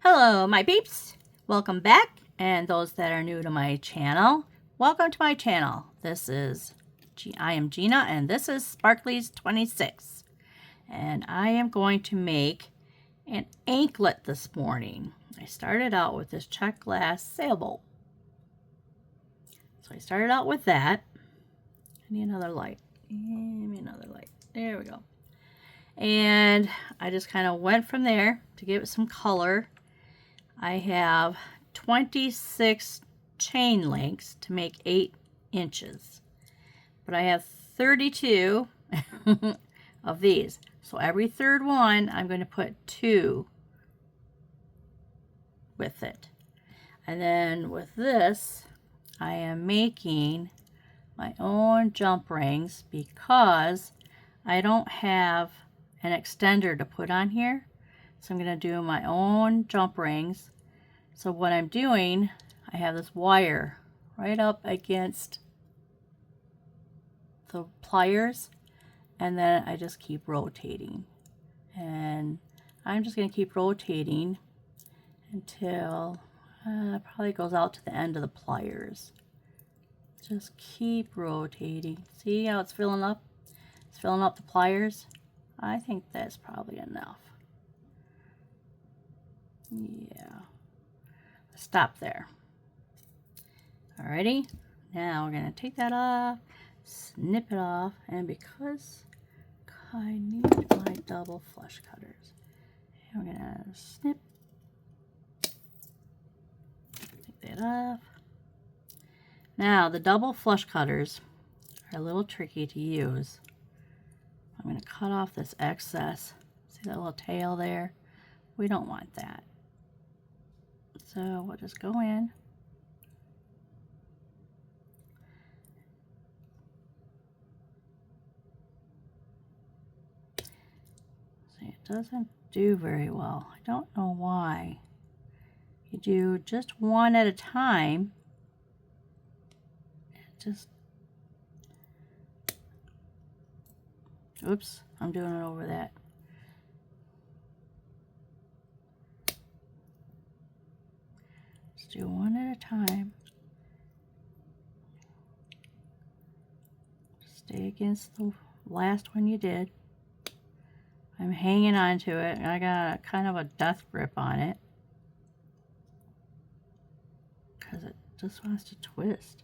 Hello, my peeps. Welcome back, and those that are new to my channel, welcome to my channel. I am Gina, and this is Sparkly's 26. And I am going to make an anklet this morning. I started out with this Czech Glass sailboat. So I started out with that. I need another light. Give me another light. There we go. And I just kind of went from there to give it some color. I have 26 chain links to make 8 inches, but I have 32 of these. So every third one, I'm going to put 2 with it. And then with this, I am making my own jump rings because I don't have an extender to put on here. So I'm going to do my own jump rings. So what I'm doing, I have this wire right up against the pliers, and then I just keep rotating. And I'm just going to keep rotating until it probably goes out to the end of the pliers. Just keep rotating. See how it's filling up? It's filling up the pliers. I think that's probably enough. Yeah, stop there. Alrighty, now we're gonna take that off, snip it off, and because I need my double flush cutters, and we're gonna snip, take that off. Now the double flush cutters are a little tricky to use. I'm gonna cut off this excess. See that little tail there? We don't want that. So we'll just go in. See, it doesn't do very well. I don't know why. You do just one at a time. It just, oops, I'm doing it over that. Do one at a time. Stay against the last one you did. I'm hanging on to it. I got kind of a death grip on it because it just wants to twist.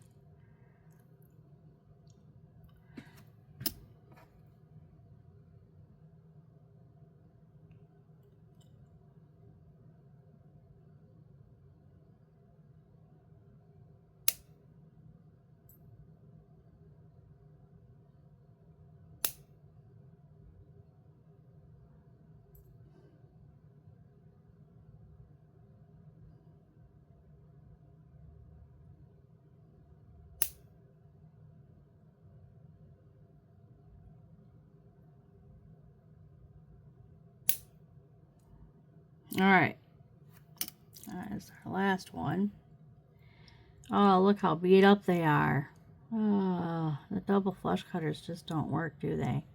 All right, that's our last one. Oh, look how beat up they are. Oh, the double flush cutters just don't work, do they?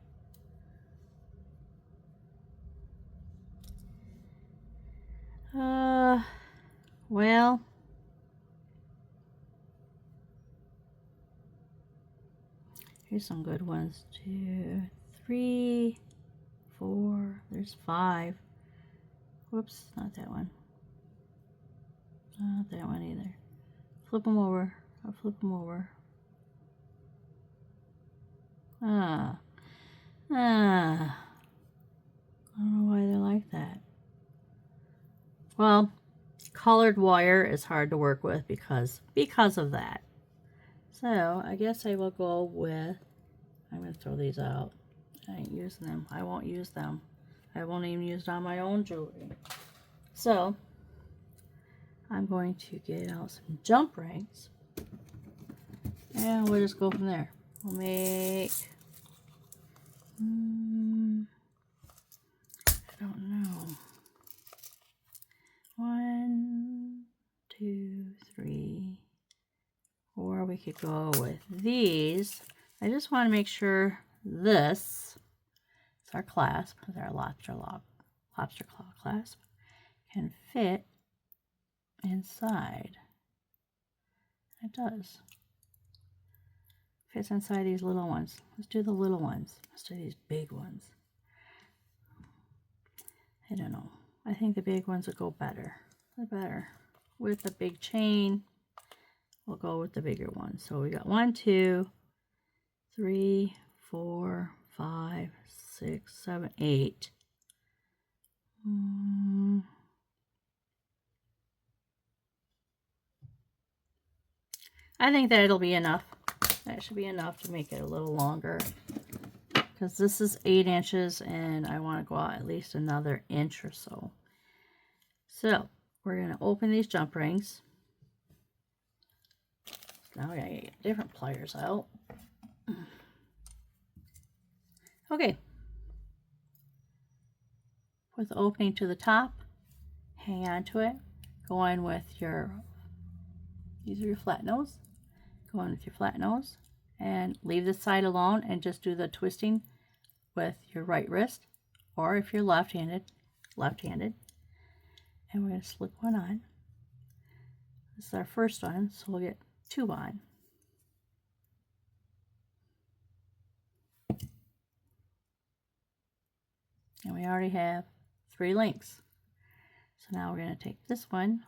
Well, here's some good ones. 2, 3, 4, there's 5. Whoops, not that one. Not that one either. Flip them over. I'll flip them over. I don't know why they're like that. Well, colored wire is hard to work with because of that. So I guess I will go with, I'm going to throw these out. I ain't using them. I won't use them. I won't even use it on my own jewelry. So I'm going to get out some jump rings and we'll just go from there. We'll make, I don't know, 1, 2, 3, 4. We could go with these. I just want to make sure this is our clasp, because our lobster claw clasp can fit inside. It does. Fits inside these little ones. Let's do the little ones. Let's do these big ones. I don't know. I think the big ones will go better. They're better. With the big chain, we'll go with the bigger one. So we got 1, 2, 3, 4, 5, 6, 7, 8. I think that it'll be enough. That should be enough to make it a little longer. Because this is 8 inches and I want to go out at least another inch or so. So we're going to open these jump rings. Now we got to get different pliers out. Okay. With the opening to the top, hang on to it. Go in with these are your flat nose. Go in with your flat nose and leave this side alone and just do the twisting with your right wrist, or if you're left-handed. And we're going to slip one on. This is our first one, so we'll get 2 on. And we already have 3 links. So now we're going to take this one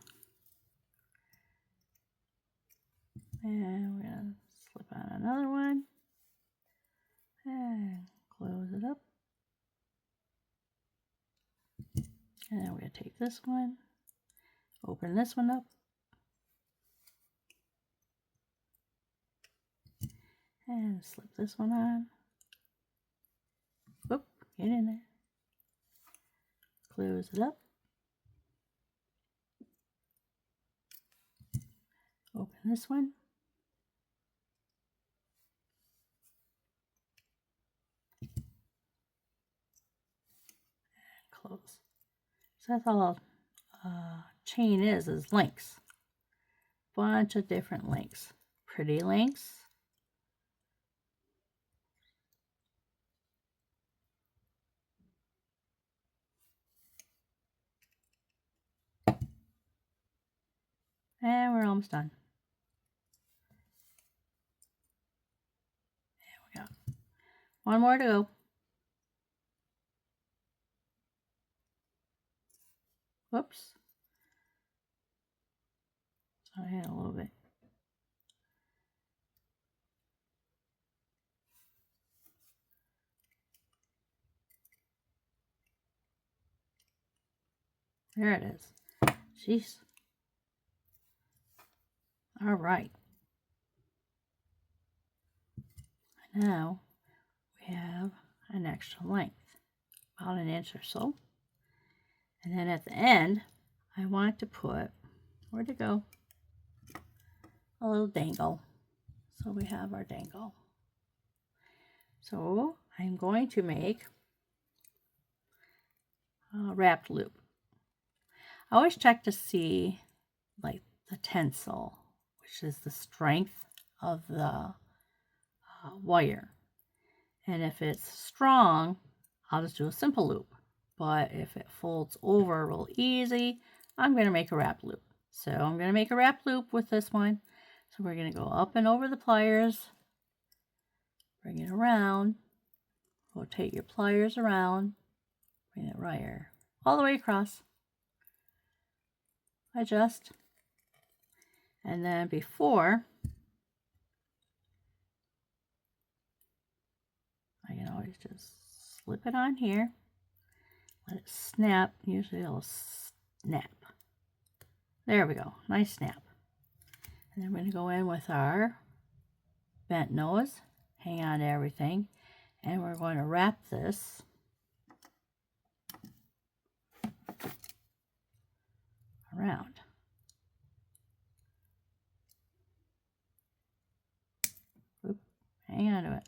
and we're going to slip on another one and close it up. And then we're going to take this one, open this one up, and slip this one on. Whoop, get in there. Close it up. Open this one. And close. So that's all chain is links. Bunch of different links. Pretty links. And we're almost done. There we go. One more to go. Whoops. So I had a little bit. There it is. Jeez. All right. Now we have an extra length, about an inch or so. And then at the end, I want to put, where'd it go? A little dangle. So we have our dangle. So I'm going to make a wrapped loop. I always check to see like the tensile, which is the strength of the wire. And if it's strong, I'll just do a simple loop. But if it folds over real easy, I'm going to make a wrap loop. So I'm going to make a wrap loop with this one. So we're going to go up and over the pliers, bring it around, rotate your pliers around, bring it right here, all the way across, adjust, and then before, I can always just slip it on here, let it snap, usually it'll snap. There we go, nice snap. And then we're going to go in with our bent nose, hang on to everything, and we're going to wrap this around. Oop, hang on to it.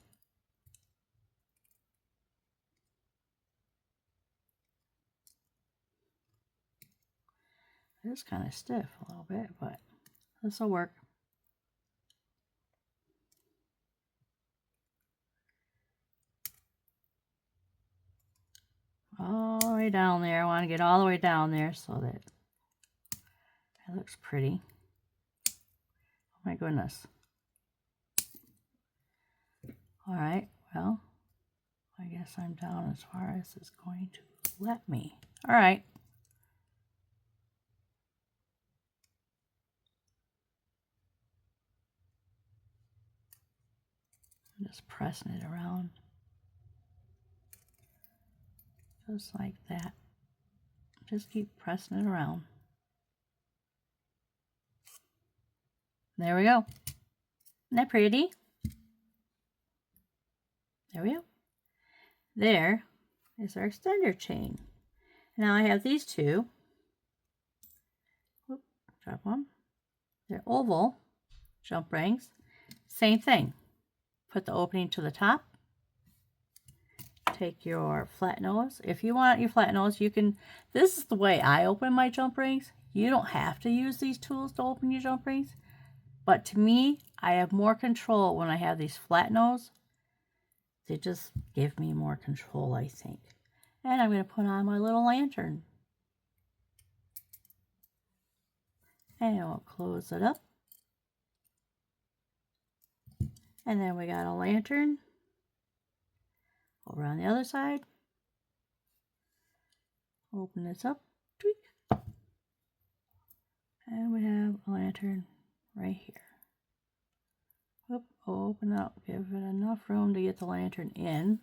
It's kind of stiff a little bit, but this will work. All the way down there. I want to get all the way down there so that That looks pretty. Oh my goodness. All right, well, I guess I'm down as far as it's going to let me. All right. I'm just pressing it around. Just like that. Just keep pressing it around. There we go. Isn't that pretty? There we go. There is our extender chain. Now I have these two. Whoop, drop one. They're oval jump rings. Same thing. Put the opening to the top. Take your flat nose. If you want your flat nose, you can. This is the way I open my jump rings. You don't have to use these tools to open your jump rings. But to me, I have more control when I have these flat nose. They just give me more control, I think. And I'm going to put on my little lantern. And we'll close it up. And then we got a lantern. Over on the other side. Open this up. Tweak. And we have a lantern right here. Whoop, open up. Give it enough room to get the lantern in.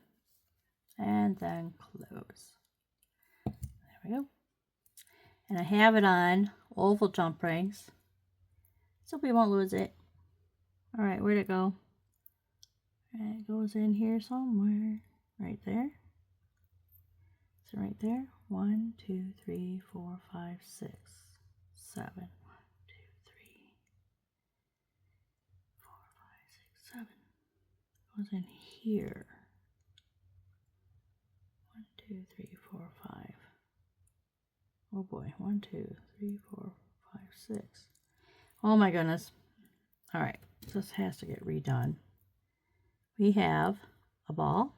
And then close. There we go. And I have it on oval jump rings, so we won't lose it. All right, where'd it go? It goes in here somewhere. Right there. So right there. 1, 2, 3, 4, 5, 6, 7. 1, 2, 3, 4, 5, 6, 7. Goes in here. 1, 2, 3, 4, 5. Oh boy. 1, 2, 3, 4, 5, 6. Oh my goodness. All right. This has to get redone. We have a ball,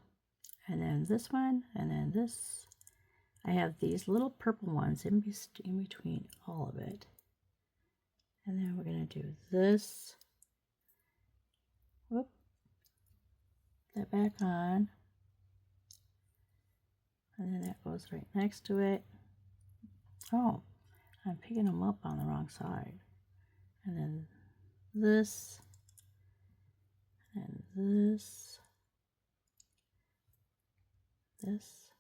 and then this one, and then this. I have these little purple ones in between all of it. And then we're going to do this. Whoop. That back on. And then that goes right next to it. Oh, I'm picking them up on the wrong side. And then this. And this. This.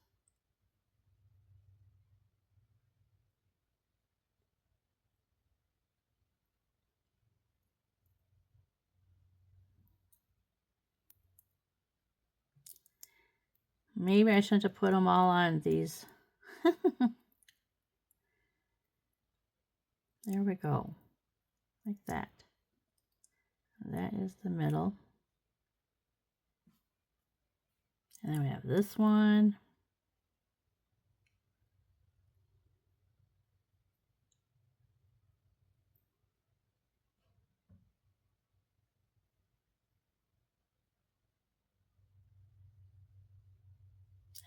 Maybe I shouldn't have put them all on these. There we go. Like that. That is the middle. And then we have this one.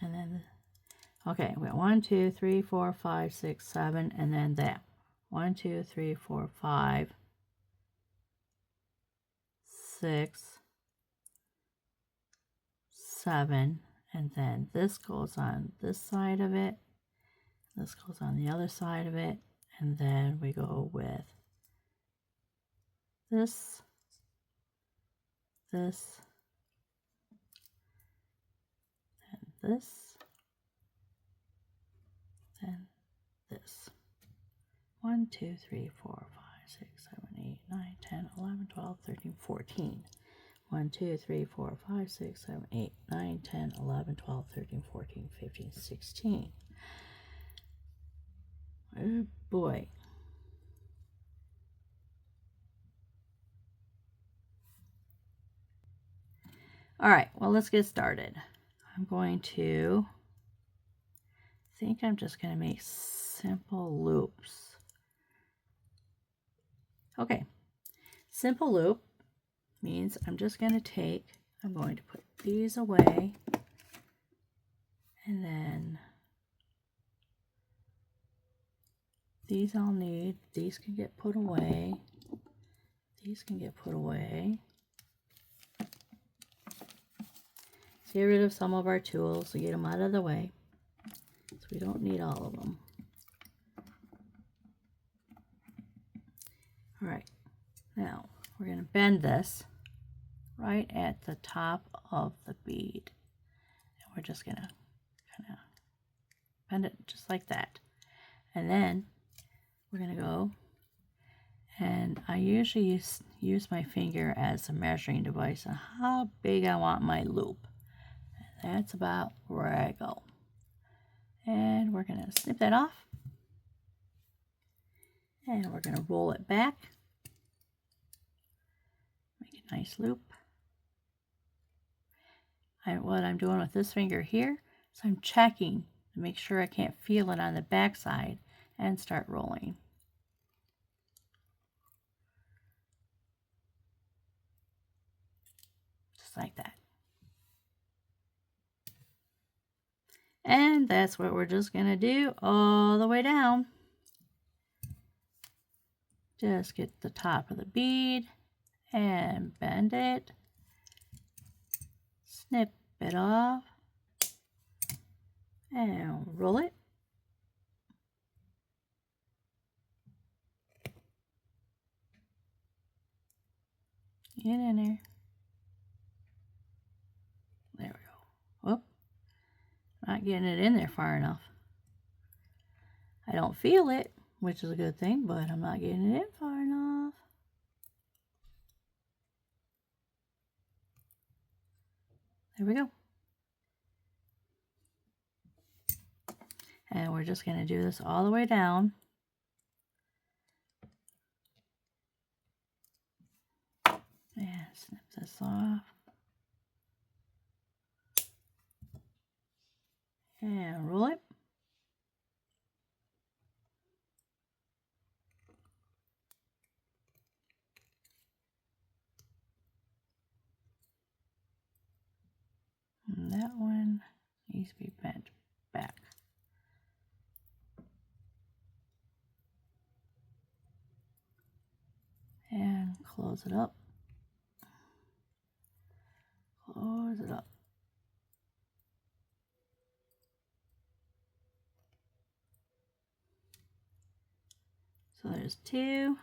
And then, okay, we got 1, 2, 3, 4, 5, 6, 7, and then that. 1, 2, 3, 4, 5, 6, 7, and then this goes on this side of it. This goes on the other side of it, and then we go with this, this, and this, and this. 1, 2, 3, 4, 5, 6, 7, 8, 9, 10, 11, 12, 13, 14. 1, 2, 3, 4, 5, 6, 7, 8, 9, 10, 11, 12, 13, 14, 15, 16. Oh boy. All right, well, let's get started. I'm going to, I'm just going to make simple loops. Okay, simple loop means I'm just going to I'm going to put these away, and then These I'll need. These can get put away. These can get put away. Let's get rid of some of our tools to get them out of the way. So we don't need all of them. All right, now we're going to bend this right at the top of the bead. And we're just going to kind of bend it just like that. And then we're going to go, and I usually use my finger as a measuring device on how big I want my loop. And that's about where I go. And we're going to snip that off. And we're going to roll it back. Make a nice loop. What I'm doing with this finger here is I'm checking to make sure I can't feel it on the back side and start rolling. Just like that. And that's what we're just going to do all the way down. Just get the top of the bead and bend it. Snip it off. And roll it. Get in there. There we go. Whoop. Not getting it in there far enough. I don't feel it, which is a good thing, but I'm not getting it in far enough. There we go. And we're just going to do this all the way down. And snip this off. And roll it. And that one needs to be bent back. And close it up. Close it up. So there's two.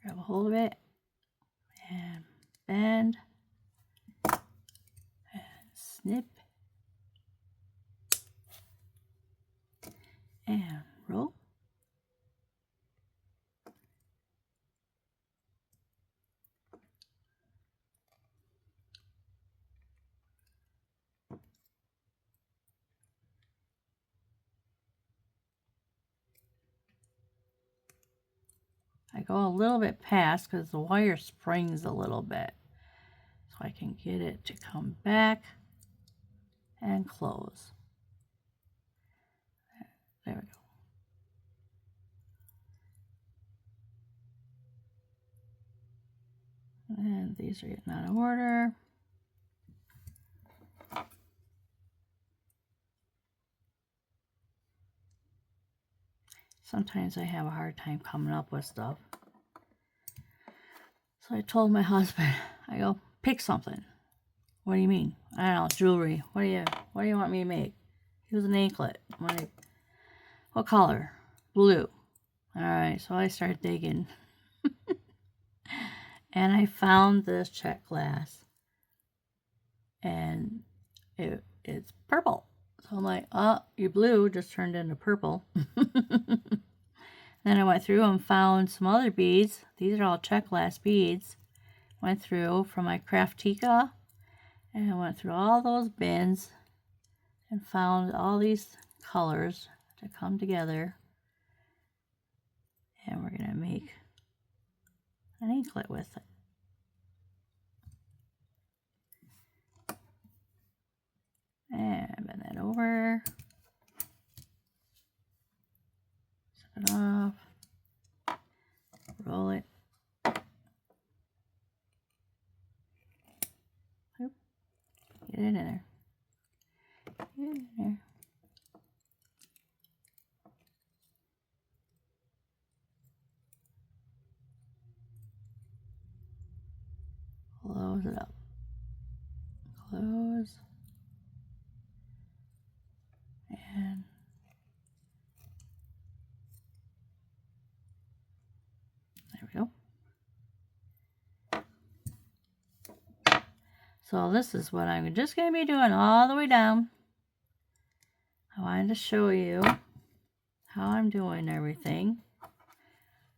Grab a hold of it and bend and snip and roll. I go a little bit past because the wire springs a little bit. So I can get it to come back and close. There we go. And these are getting out of order. Sometimes I have a hard time coming up with stuff. So I told my husband, I go, pick something. What do you mean? I don't know, jewelry. What do you want me to make? He was an anklet. What color? Blue. All right, so I started digging. And I found this Czech Glass. And it's purple. So I'm like, oh, your blue just turned into purple. Then I went through and found some other beads. These are all Czech Glass beads. Went through from my Kraftika. And I went through all those bins and found all these colors to come together. And we're going to make an anklet with it. And bend that over. Set it off. Roll it. Oop. Get it in there. There. Close it up. Close. And there we go. So this is what I'm just going to be doing all the way down. I wanted to show you how I'm doing everything.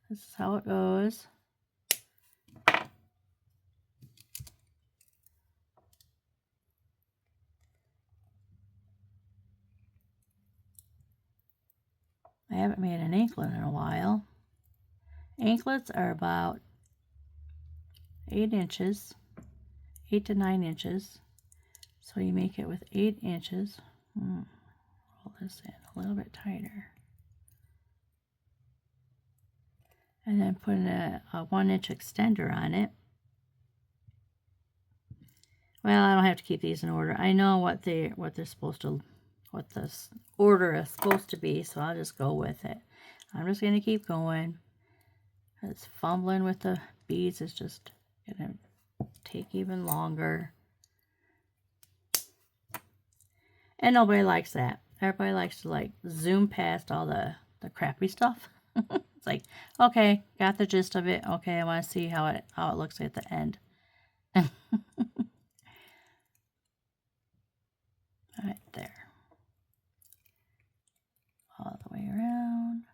This is how it goes. I haven't made an anklet in a while. Anklets are about 8 inches, 8 to 9 inches. So you make it with 8 inches. Roll this in a little bit tighter. And then put a 1-inch extender on it. Well, I don't have to keep these in order. I know what they're supposed to, what this order is supposed to be, so I'll just go with it. I'm just going to keep going. It's fumbling with the beads is just going to take even longer. And nobody likes that. Everybody likes to like zoom past all the crappy stuff. It's like, okay, got the gist of it. Okay, I want to see how it looks at the end. Right there. All the way around.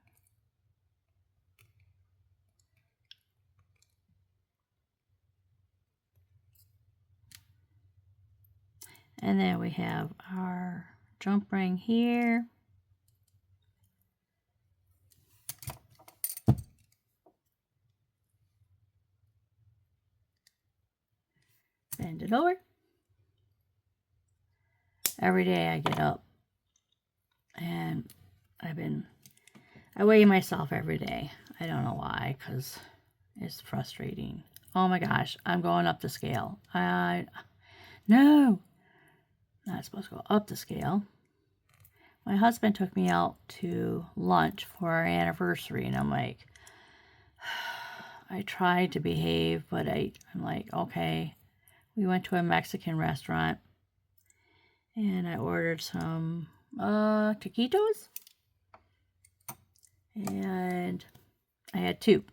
And then we have our jump ring here. Bend it over. Every day I get up and I weigh myself every day. I don't know why, because it's frustrating. Oh my gosh, I'm going up the scale. No, not supposed to go up the scale. My husband took me out to lunch for our anniversary, and I'm like, I tried to behave, but I'm like, okay. We went to a Mexican restaurant, and I ordered some taquitos, and I had 2.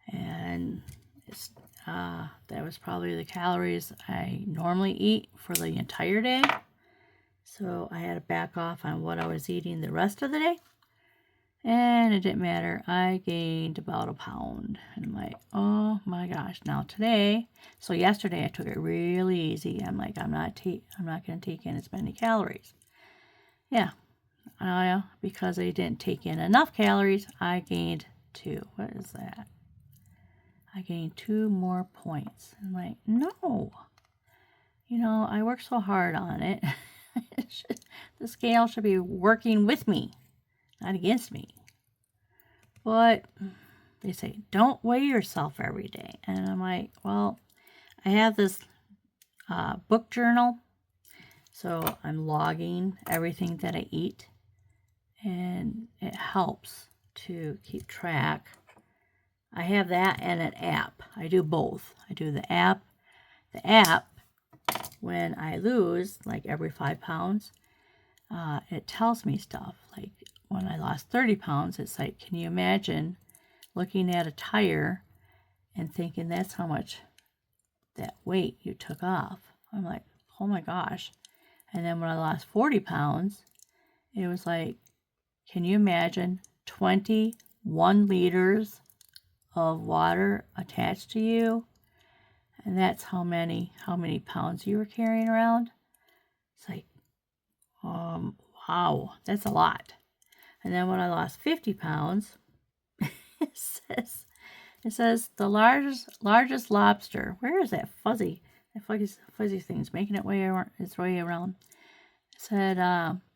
And that was probably the calories I normally eat for the entire day. So I had to back off on what I was eating the rest of the day. And it didn't matter. I gained about 1 pound. And I'm like, oh my gosh. Now today, so yesterday I took it really easy. I'm like, I'm not going to take in as many calories. Yeah. Because I didn't take in enough calories, I gained 2. What is that? I gained 2 more points. I'm like, no. You know, I worked so hard on it. The scale should be working with me, not against me. But they say, don't weigh yourself every day. And I'm like, well, I have this book journal. So I'm logging everything that I eat. And it helps to keep track. I have that and an app. I do both. I do the app. The app, when I lose, like every 5 pounds, it tells me stuff. Like when I lost 30 pounds, it's like, can you imagine looking at a tire and thinking that's how much that weight you took off? I'm like, oh my gosh. And then when I lost 40 pounds, it was like, can you imagine 21 liters of water attached to you? And that's how many pounds you were carrying around. It's like, wow, that's a lot. And then when I lost 50 pounds, it says the largest lobster. Where is that fuzzy thing's making its way around? It said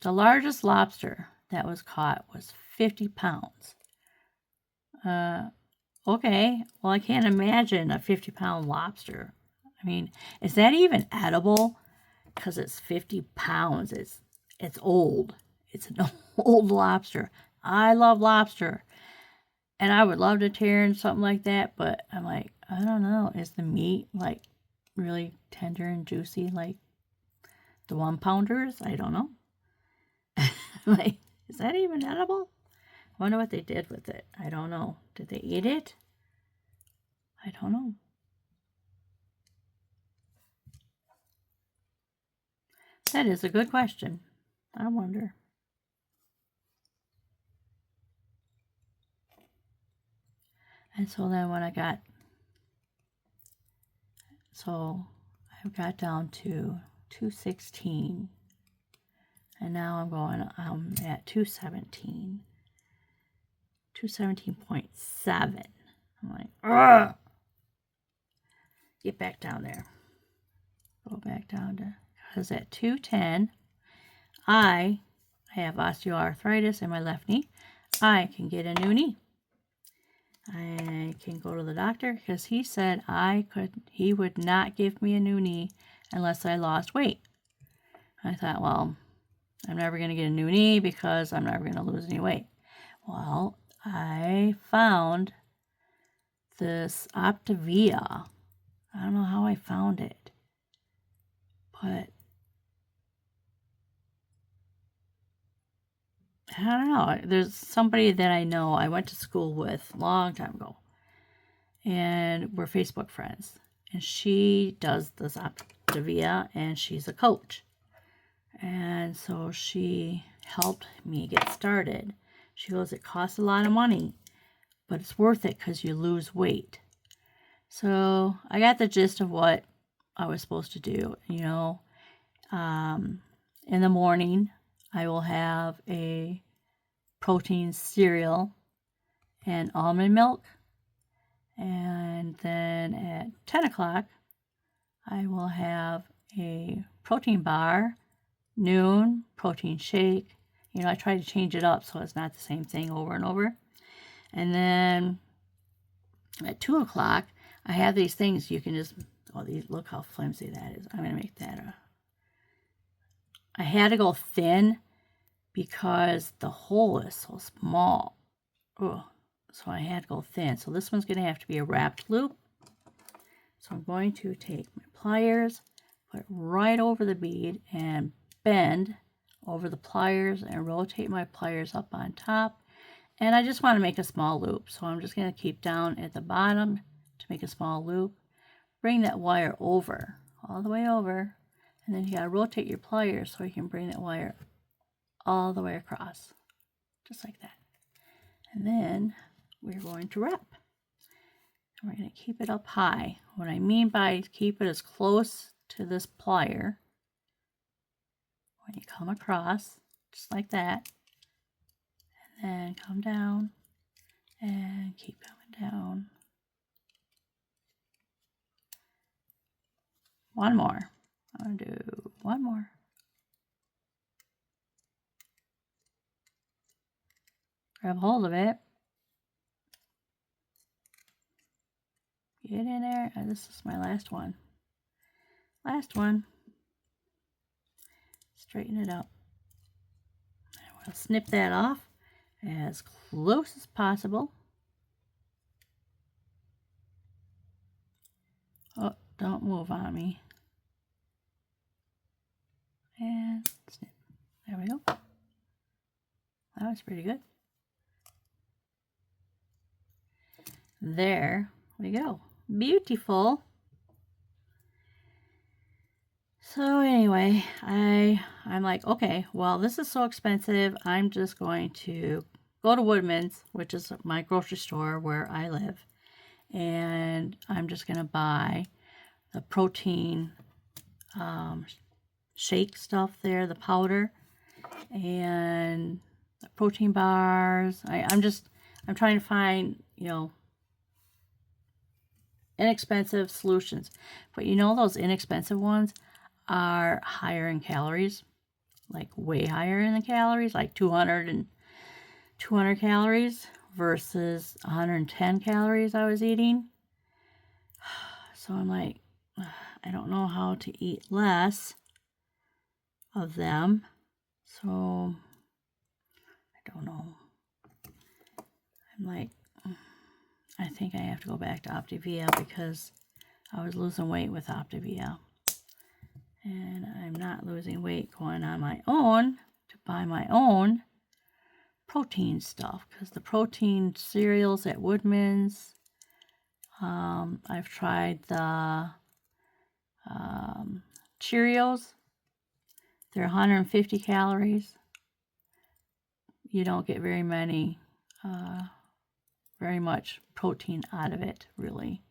the largest lobster that was caught was 50 pounds. Okay, well, I can't imagine a 50-pound lobster. I mean, is that even edible? because it's 50 pounds. It's old. It's an old lobster. I love lobster. And I would love to tear in something like that, but I'm like, I don't know. Is the meat like really tender and juicy like the 1-pounders? I don't know. Like, is that even edible? I wonder what they did with it. I don't know. Did they eat it? I don't know. That is a good question. I wonder. And so then when I got down to 216, and now I'm at 217, 217.7. I'm like, ugh! Get back down there. Go back down to, because at 210, I have osteoarthritis in my left knee. I can get a new knee. I can go to the doctor because he said he would not give me a new knee unless I lost weight. I thought, well, I'm never going to get a new knee because I'm never going to lose any weight. Well, I found this Optavia. I don't know how I found it, but I don't know. There's somebody that I know I went to school with a long time ago, and we're Facebook friends. And she does this Optavia, and she's a coach. And so she helped me get started. She goes, it costs a lot of money, but it's worth it because you lose weight. So I got the gist of what I was supposed to do. You know, in the morning, I will have a protein cereal and almond milk. And then at 10 o'clock, I will have a protein bar, noon, protein shake. You know, I try to change it up so it's not the same thing over and over. And then at 2 o'clock, I have these things you can just, look how flimsy that is. I'm going to make that I had to go thin because the hole is so small. Ugh. So I had to go thin. So this one's going to have to be a wrapped loop. So I'm going to take my pliers, put it right over the bead, and bend over the pliers and rotate my pliers up on top. And I just want to make a small loop. So I'm just going to keep down at the bottom to make a small loop. Bring that wire over, all the way over. And then you got to rotate your pliers so you can bring that wire all the way across. Just like that. And then we're going to wrap. And we're going to keep it up high. What I mean by keep it as close to this plier, when you come across, just like that, and then come down and keep coming down. One more. I'm going to do one more. Grab hold of it. Get in there. And this is my last one. Last one. Straighten it up. I want to snip that off as close as possible. Oh, don't move on me. And snip. There we go. That was pretty good. There we go. Beautiful. So anyway, I'm like, okay, well, this is so expensive. I'm just going to go to Woodman's, which is my grocery store where I live. And I'm just going to buy the protein shake stuff there, the powder, and the protein bars. I'm trying to find, you know, inexpensive solutions. But you know, those inexpensive ones are higher in calories, like way higher in the calories, like 200 calories versus 110 calories I was eating. So I'm like, I don't know how to eat less of them. So I don't know. I'm like, I think I have to go back to Optavia because I was losing weight with Optavia. And I'm not losing weight going on my own to buy my own protein stuff, because the protein cereals at Woodman's, I've tried the Cheerios. They're 150 calories. You don't get very much protein out of it, really.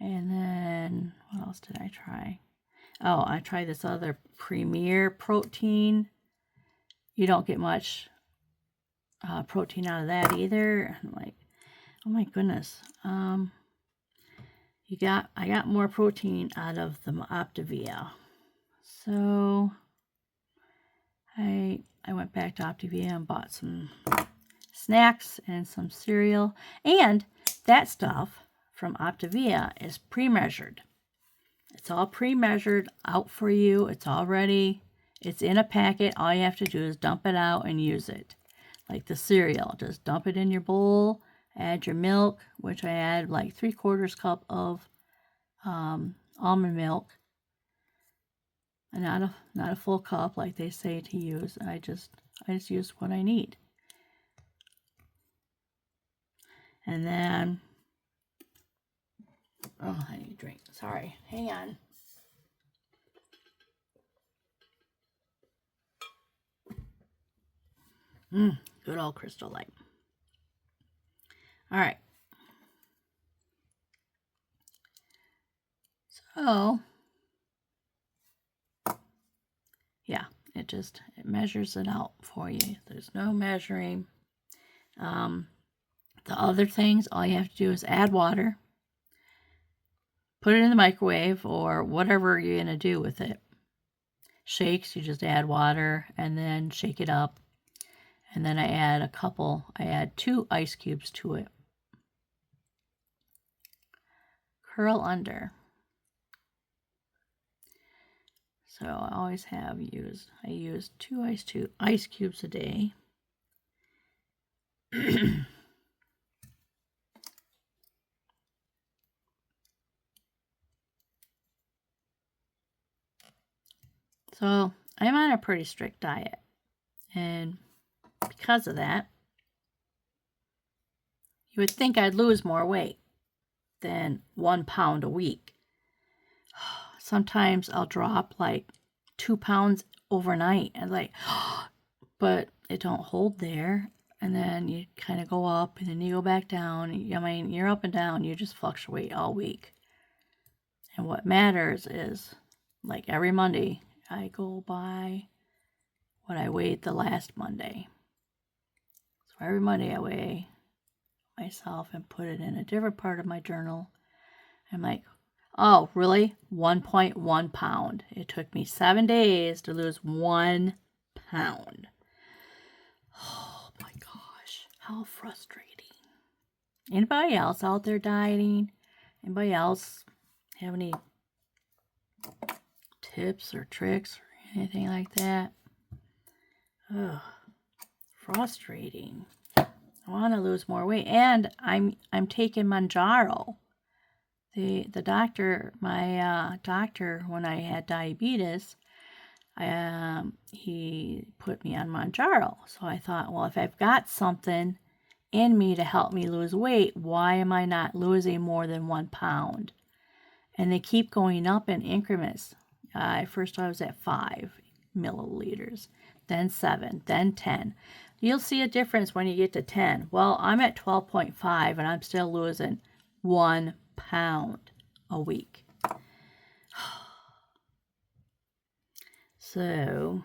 And then, what else did I try? Oh, I tried this other Premier protein. You don't get much protein out of that either. I'm like, oh my goodness. I got more protein out of the Optavia. So I went back to Optavia and bought some snacks and some cereal. And that stuff from Optavia is pre-measured. It's all pre-measured out for you. It's all ready. It's in a packet. All you have to do is dump it out and use it. Like the cereal, just dump it in your bowl, add your milk, which I add like 3/4 cup of almond milk. And not a full cup like they say to use. I just use what I need. And then, oh, I need a drink. Sorry, hang on. Good old Crystal Light. All right. So, yeah, it measures it out for you. There's no measuring. The other things, all you have to do is add water, put it in the microwave or whatever you're going to do with it. Shakes, you just add water and then shake it up. And then I add 2 ice cubes to it. Curl under. So I use 2 ice cubes a day. So I'm on a pretty strict diet, and because of that, you would think I'd lose more weight than 1 pound a week. Sometimes I'll drop like 2 pounds overnight, and but it don't hold there. And then you kind of go up, and then you go back down. I mean, you're up and down. You just fluctuate all week. And what matters is, like every Monday, I go by what I weighed the last Monday. So every Monday I weigh myself and put it in a different part of my journal. I'm like, oh, really? 1.1 pound. It took me 7 days to lose 1 pound. Oh my gosh, how frustrating. Anybody else out there dieting? Anybody else have any tips or tricks or anything like that? Ugh, frustrating. I want to lose more weight, and I'm taking Manjaro. The doctor, my doctor, when I had diabetes, he put me on Manjaro. So I thought, well, if I've got something in me to help me lose weight, why am I not losing more than 1 pound? And they keep going up in increments. First I was at 5 milliliters, then 7, then 10. You'll see a difference when you get to 10. Well, I'm at 12.5 and I'm still losing 1 pound a week. So,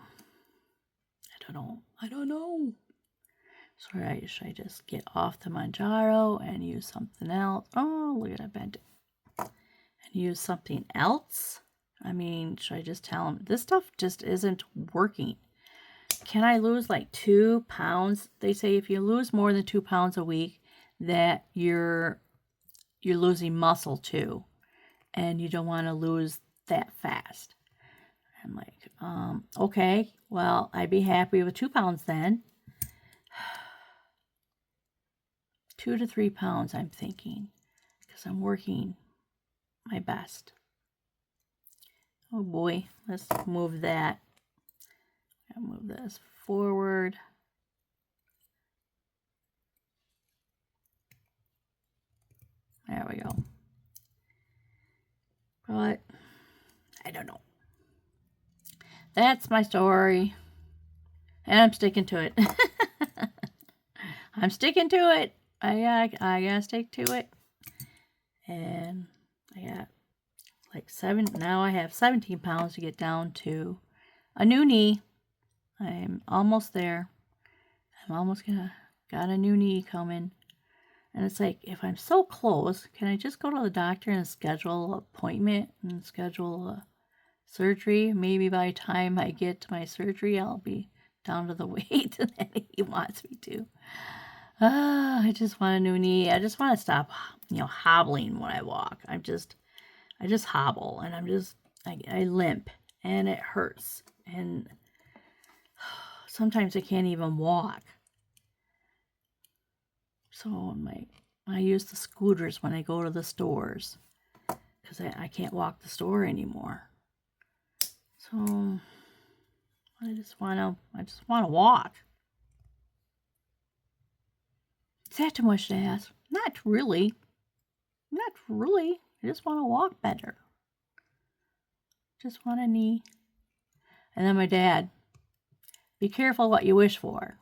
I don't know. So should I just get off the Manjaro and use something else? Oh, look at that bent. And use something else? I mean, should I just tell them this stuff just isn't working? Can I lose like 2 pounds? They say if you lose more than 2 pounds a week, that you're losing muscle too, and you don't want to lose that fast. I'm like, okay, well, I'd be happy with 2 pounds then. 2 to 3 pounds, I'm thinking, because I'm working my best. Oh boy, let's move that. I'll move this forward. There we go. But I don't know. That's my story. And I'm sticking to it. I'm sticking to it. I gotta stick to it. And I got like now I have 17 pounds to get down to a new knee. I'm almost there. I'm almost got a new knee coming. And it's like, if I'm so close, can I just go to the doctor and schedule an appointment and schedule a surgery? Maybe by the time I get to my surgery, I'll be down to the weight that he wants me to. I just want a new knee. I just want to stop, hobbling when I walk. I just hobble, and I limp, and it hurts. And sometimes I can't even walk. So I use the scooters when I go to the stores, because I can't walk the store anymore. So I just want to walk. Is that too much to ask? Not really. Not really. I just want to walk better. Just want a knee. And then my dad, be careful what you wish for.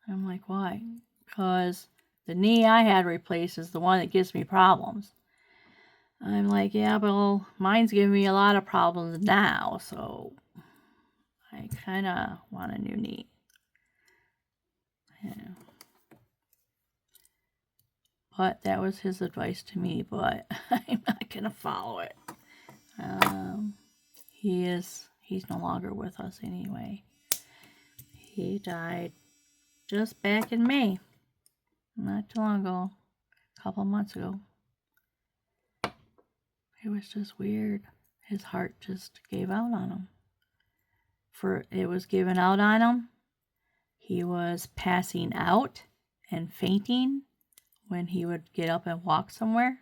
I'm like, why? Because the knee I had replaced is the one that gives me problems. I'm like, yeah, well, mine's giving me a lot of problems now, so I kind of want a new knee. Yeah. But that was his advice to me, but I'm not going to follow it. He's no longer with us anyway. He died just back in May. Not too long ago. A couple months ago. It was just weird. His heart just gave out on him. It was giving out on him. He was passing out and fainting when he would get up and walk somewhere.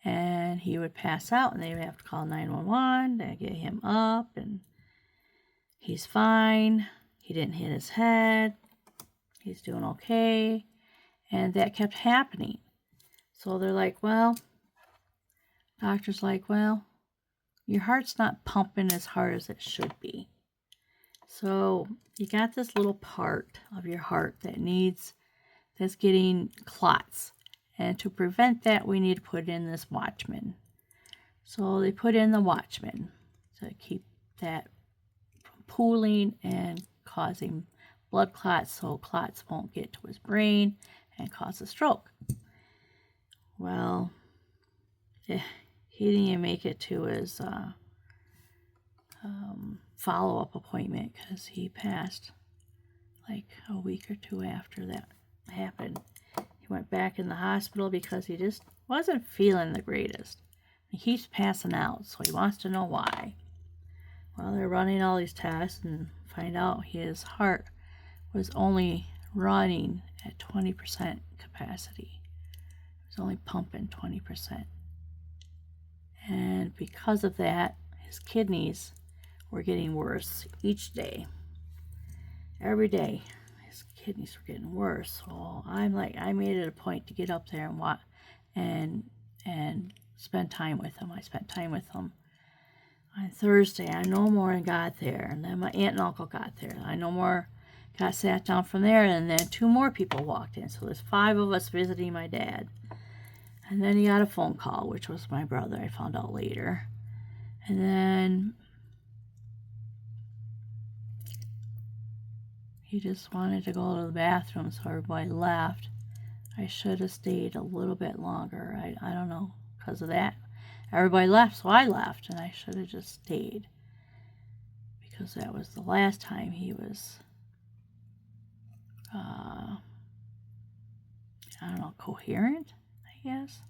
And he would pass out, and they would have to call 911 to get him up, and he's fine. He didn't hit his head. He's doing okay. And that kept happening. So they're like, well, doctor's like, well, your heart's not pumping as hard as it should be. So you got this little part of your heart that's getting clots. And to prevent that, we need to put in this Watchman. So they put in the Watchman to keep that from pooling and causing blood clots, so clots won't get to his brain and cause a stroke. Well, he didn't even make it to his follow-up appointment because he passed like a week or two after that happened. He went back in the hospital because he just wasn't feeling the greatest. He keeps passing out, so he wants to know why. Well, they're running all these tests and find out his heart was only running at 20% capacity. It was only pumping 20%. And because of that, his kidneys were getting worse each day. Every day, his kidneys were getting worse. So I made it a point to get up there and watch and spend time with him. I spent time with him on Thursday. I no more got there, and then my aunt and uncle got there. I no more got sat down from there, and then 2 more people walked in. So there's 5 of us visiting my dad. And then he got a phone call, which was my brother. I found out later. And then he just wanted to go to the bathroom, so everybody left. I should have stayed a little bit longer. I don't know, because of that. Everybody left, so I left, and I should have just stayed. Because that was the last time he was, coherent, I guess.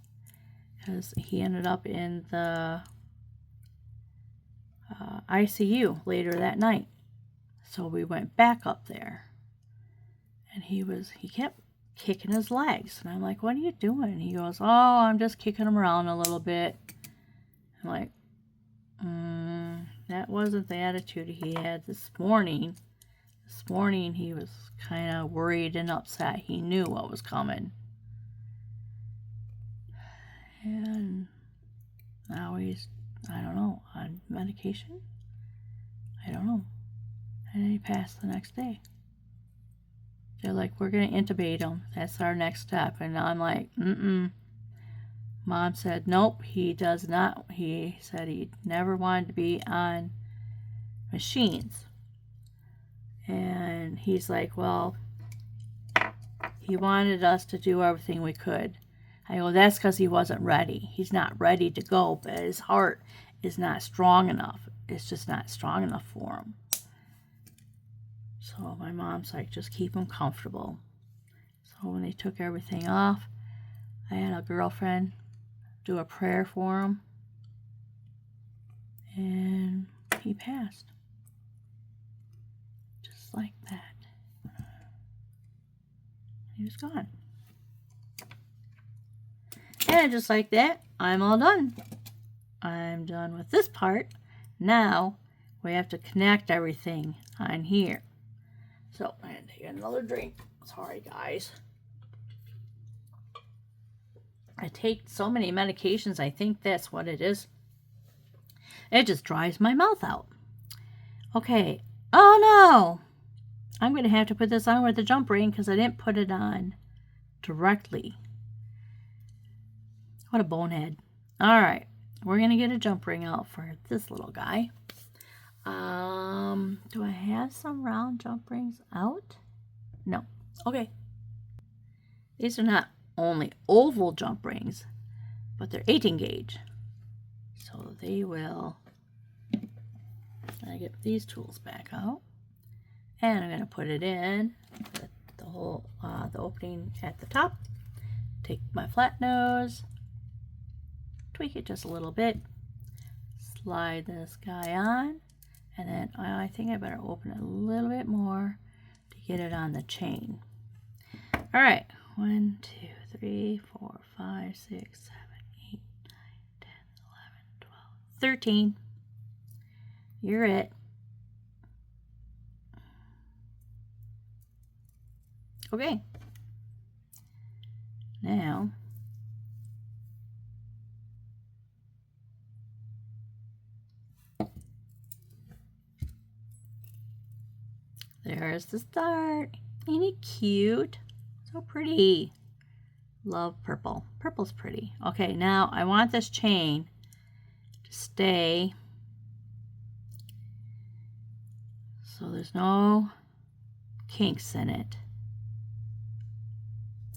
Because he ended up in the ICU later that night. So we went back up there. And he kept kicking his legs. And I'm like, what are you doing? He goes, oh, I'm just kicking him around a little bit. I'm like, that wasn't the attitude he had this morning. This morning he was kind of worried and upset. He knew what was coming. And now he's, I don't know, on medication? I don't know. And he passed the next day. They're like, we're going to intubate him. That's our next step. And I'm like, Mom said, nope, he does not. He said he never wanted to be on machines. And he's like, well, he wanted us to do everything we could. I go, that's because he wasn't ready. He's not ready to go, but his heart is not strong enough. It's just not strong enough for him. So my mom's like, just keep him comfortable. So when they took everything off, I had a girlfriend do a prayer for him. And he passed. Just like that. He was gone. And just like that, I'm all done. I'm done with this part. Now we have to connect everything on here. So I had to take another drink. Sorry, guys. I take so many medications, I think that's what it is. It just dries my mouth out. Okay. Oh no! I'm going to have to put this on with the jump ring because I didn't put it on directly. What a bonehead. Alright. We're going to get a jump ring out for this little guy. Do I have some round jump rings out? No. Okay. These are not only oval jump rings, but they're 18 gauge. So they will, I get these tools back out. And I'm going to put it in the whole, the opening at the top. Take my flat nose, tweak it just a little bit, slide this guy on. And then I think I better open it a little bit more to get it on the chain. All right. 1, 2, 3, 4, 5, 6, 7, 8, 9, 10, 11, 12, 13. You're it. Okay. Now, there's the start. Ain't it cute? So pretty. Love purple. Purple's pretty. Okay, now I want this chain to stay so there's no kinks in it.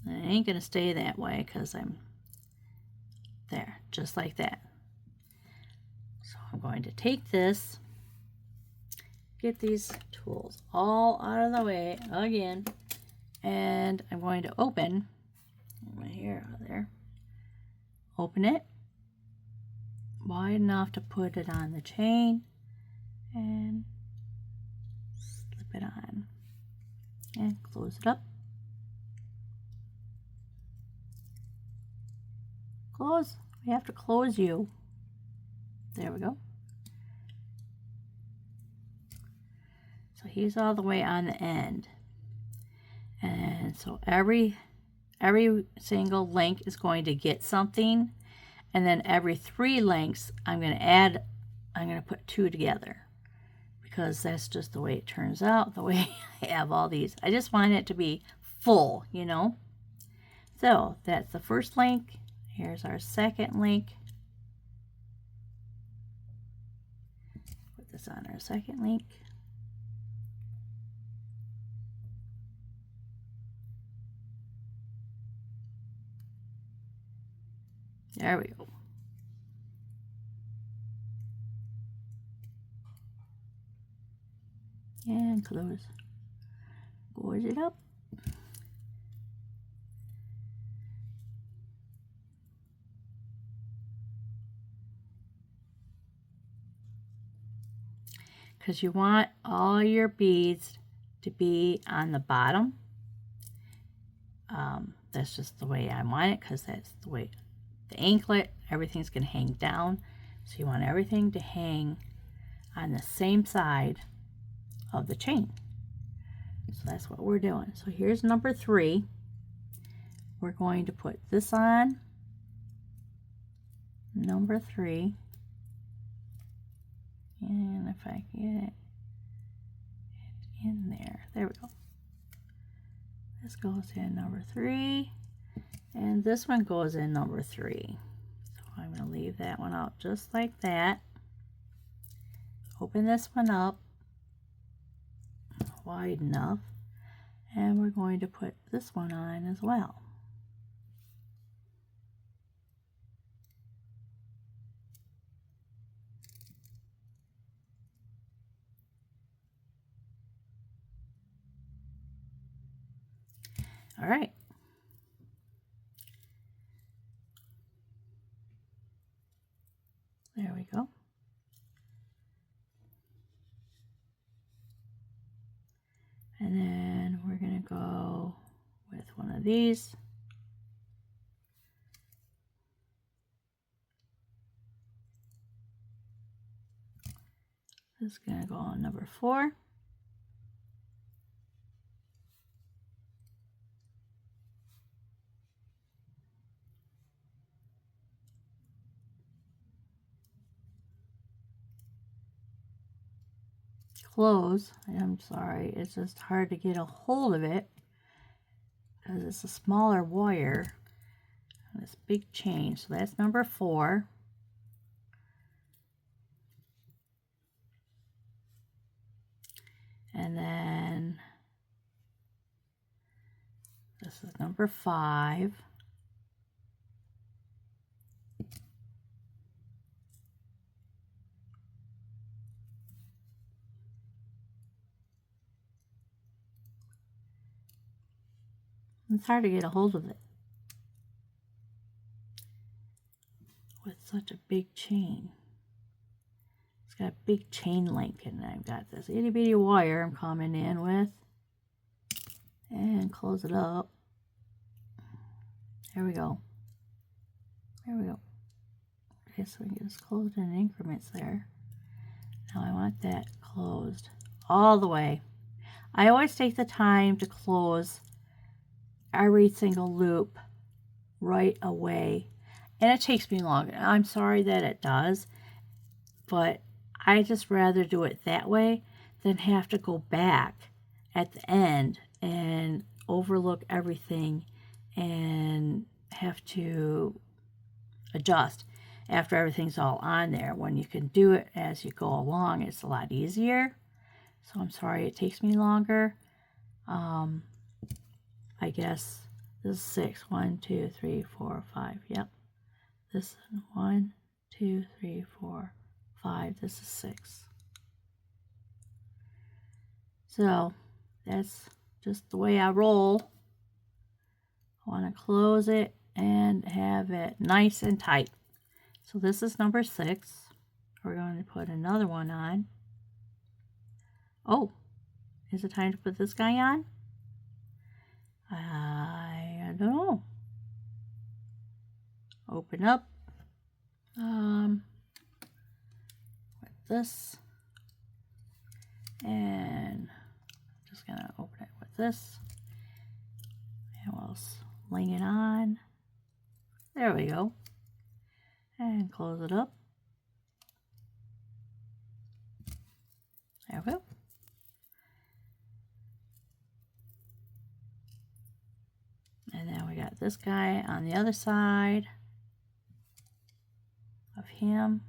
And it ain't going to stay that way because I'm there, just like that. So I'm going to take this, get these tools all out of the way again, and I'm going to open my hair out of there. Open it wide enough to put it on the chain and slip it on and close it up. Close. We have to close you. There we go. So he's all the way on the end. And so every single link is going to get something. And then every 3 links, I'm going to put 2 together. Because that's just the way it turns out, the way I have all these. I just want it to be full, you know. So that's the first link. Here's our second link. Put this on our second link. There we go. And close. Close it up. because you want all your beads to be on the bottom. That's just the way I want it, because that's the way the anklet, everything's going to hang down. So you want everything to hang on the same side of the chain. So that's what we're doing. So here's number 3. We're going to put this on number 3. And if I get it in there, there we go. This goes in number 3, and this one goes in number 3. So I'm going to leave that one out just like that. Open this one up wide enough, and we're going to put this one on as well. All right. There we go. And then we're going to go with one of these. This is going to go on number 4. Close. I'm sorry, it's just hard to get a hold of it because it's a smaller wire on this big chain. So that's number 4. And then this is number 5. It's hard to get a hold of it with such a big chain. It's got a big chain link, and I've got this itty bitty wire I'm coming in with, and close it up. There we go. There we go. Okay, so we can just close it in increments there. Now I want that closed all the way. I always take the time to close every single loop right away, and it takes me longer. I'm sorry that it does, but I just rather do it that way than have to go back at the end and overlook everything and have to adjust after everything's all on there. When you can do it as you go along, it's a lot easier. So I'm sorry it takes me longer. I guess this is 6. 1, 2, 3, 4, 5. Yep. This is 1, 2, 3, 4, 5. This is 6. So that's just the way I roll. I want to close it and have it nice and tight. So this is number 6. We're going to put another one on. Oh, is it time to put this guy on? I don't know. Open up with this, and I'm just gonna open it with this, and we'll sling it on. There we go, and close it up. There we go. And then we got this guy on the other side of him.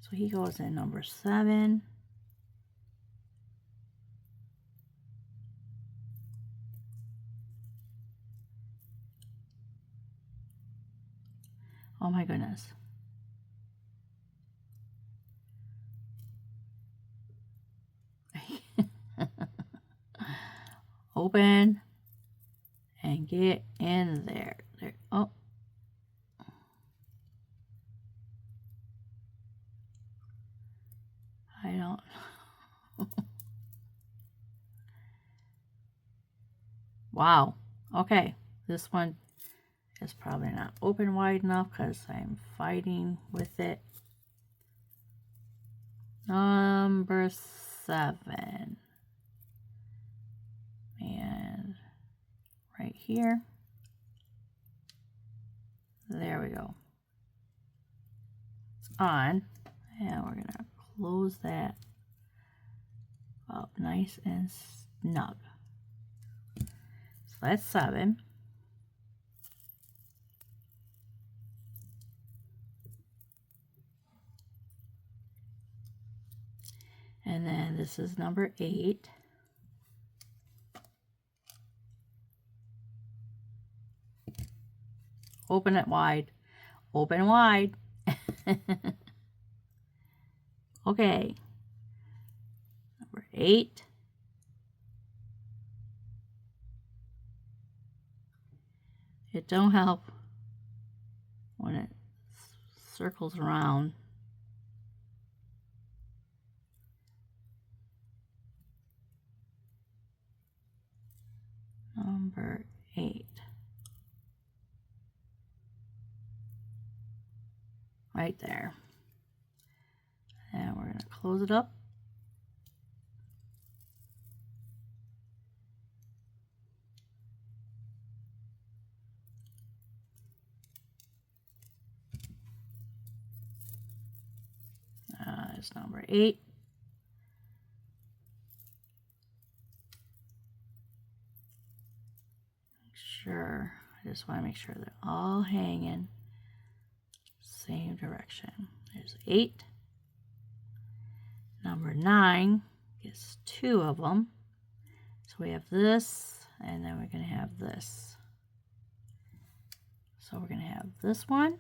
So he goes in number 7. Oh my goodness. Open and get in there. There. Oh. I don't. Wow. Okay. This one is probably not open wide enough because I'm fighting with it. Number 7. And right here. There we go. It's on. And we're going to close that up nice and snug. So that's 7. And then this is number 8. Open it wide. Open wide. Okay. Number 8. It don't help when it circles around. Number 8. Right there. And we're going to close it up. It's number 8. Sure, I just want to make sure they're all hanging same direction. There's 8. Number 9 gets 2 of them. So we have this, and then we're going to have this. So we're going to have this one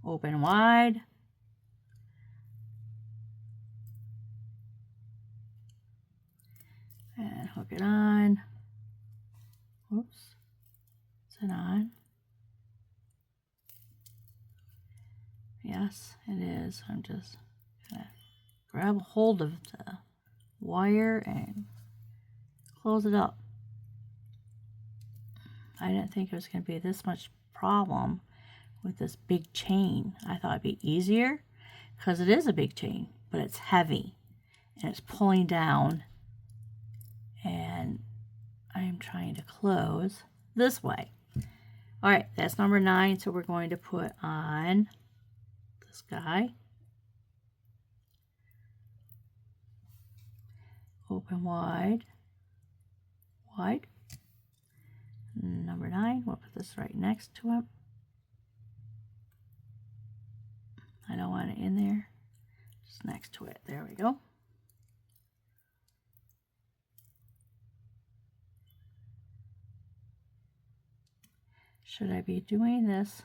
open wide. And hook it on. Oops. Is it on? Yes, it is. I'm just going to grab a hold of the wire and close it up. I didn't think it was going to be this much problem with this big chain. I thought it'd be easier because it is a big chain, but it's heavy and it's pulling down, and I'm trying to close this way. All right, that's number 9. So we're going to put on this guy. Open wide, wide. Number 9, we'll put this right next to him. I don't want it in there, just next to it. There we go. Should I be doing this?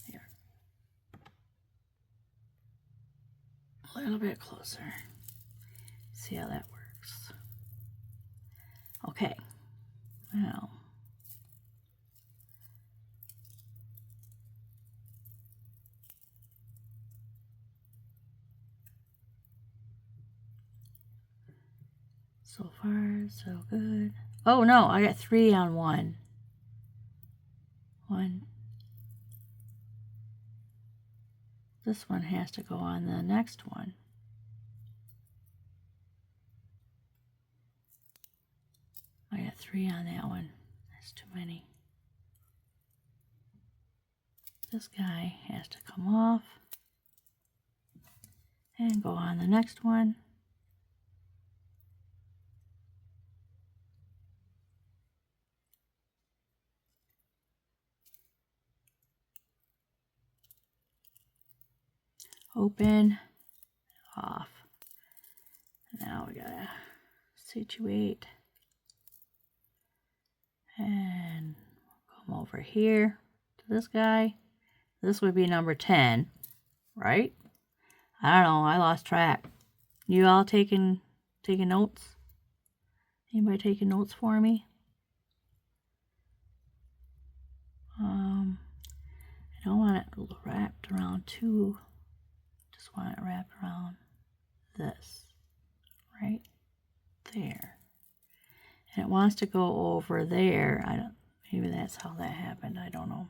Here. A little bit closer. See how that works. Okay. Now, so far, so good. Oh no, I got 3 on one. This one has to go on the next one. I got 3 on that one. That's too many. This guy has to come off and go on the next one. Open, off. Now we gotta situate and come over here to this guy. This would be number 10, right? I don't know, I lost track. You all taking notes? Anybody taking notes for me? I don't want it wrapped around too. Just want it wrapped around this, right there. And it wants to go over there. Maybe that's how that happened. I don't know.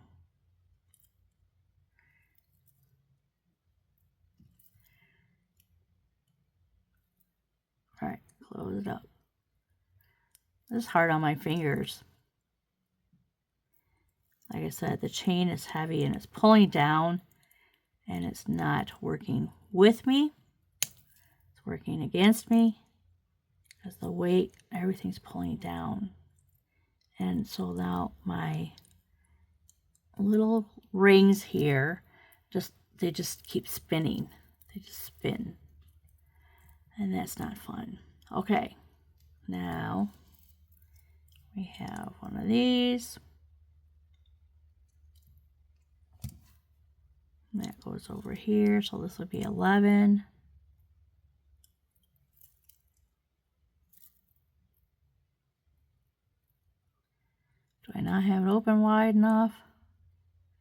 All right, close it up. This is hard on my fingers. Like I said, the chain is heavy and it's pulling down and it's not working with me. It's working against me because the weight, everything's pulling down. And so now my little rings here, they just keep spinning. They just spin. And that's not fun. Okay, now we have one of these. And that goes over here, so this would be 11. Do I not have it open wide enough?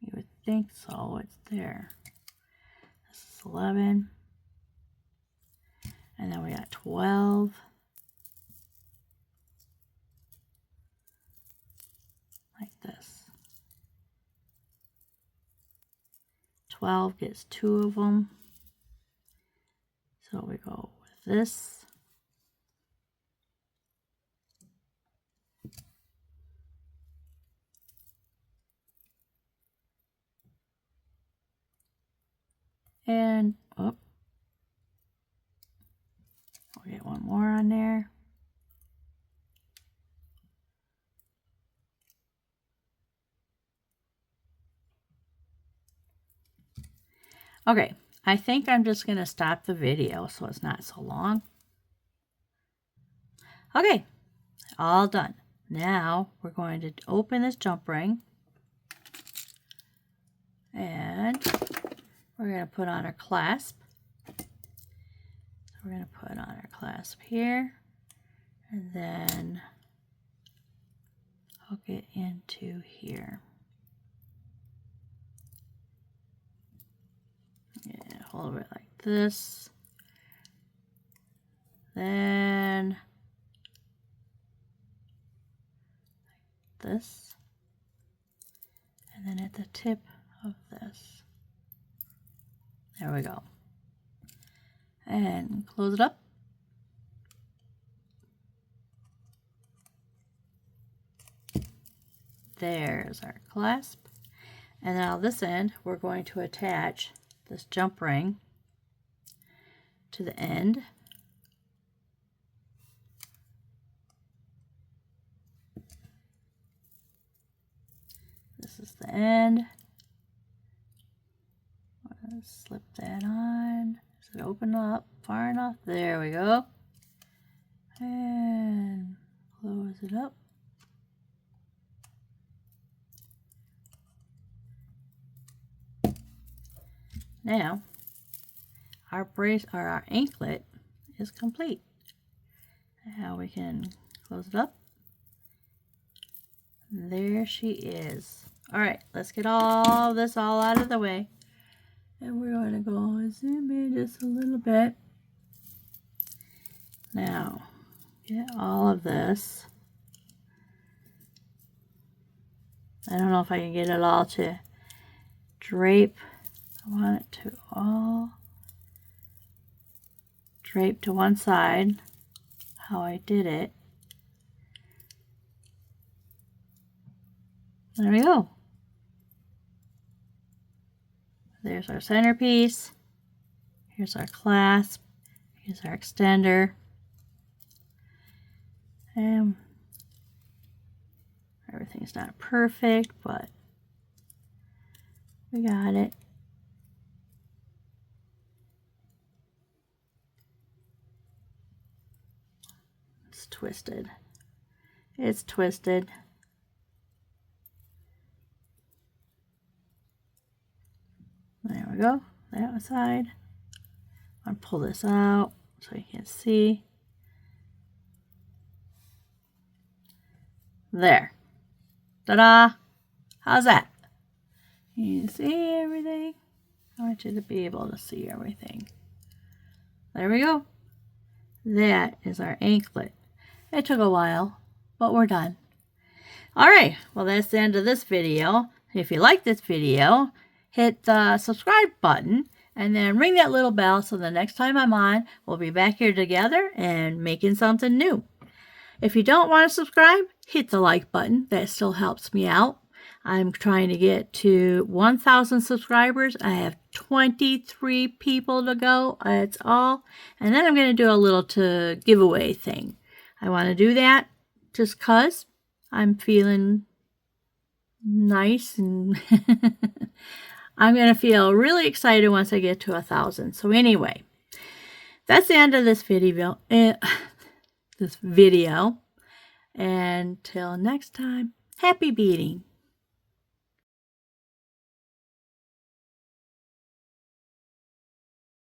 You would think so. It's there. This is 11. And then we got 12. Like this. 12 gets 2 of them. So we go with this. And we'll get one more on there. Okay, I think I'm just going to stop the video so it's not so long. Okay, all done. Now we're going to open this jump ring and we're going to put on our clasp. So we're going to put on our clasp here and then hook it into here. Yeah, hold it like this. Then like this. And then at the tip of this. There we go. And close it up. There's our clasp. And now this end, we're going to attach this jump ring to the end. This is the end. Slip that on. Does it open up far enough? There we go. And close it up. Now, our brace or our anklet is complete. Now we can close it up. There she is. All right, let's get all this out of the way. And we're going to go and zoom in just a little bit. Now, get all of this. I don't know if I can get it all to drape. I want it to all drape to one side, how I did it. There we go. There's our centerpiece. Here's our clasp. Here's our extender. And everything's not perfect, but we got it. It's twisted. It's twisted. There we go, that side. I'm gonna pull this out so you can see. There. Ta-da! How's that? You see everything? I want you to be able to see everything. There we go. That is our anklet. It took a while. but we're done. All right, well, that's the end of this video. If you like this video, hit the subscribe button and then ring that little bell so the next time I'm on, we'll be back here together and making something new. If you don't want to subscribe, hit the like button. That still helps me out. I'm trying to get to 1,000 subscribers. I have 23 people to go. That's all. And then I'm going to do a little giveaway thing. I want to do that just because I'm feeling nice, and I'm going to feel really excited once I get to 1,000. So anyway, that's the end of this video. Until next time, happy beading.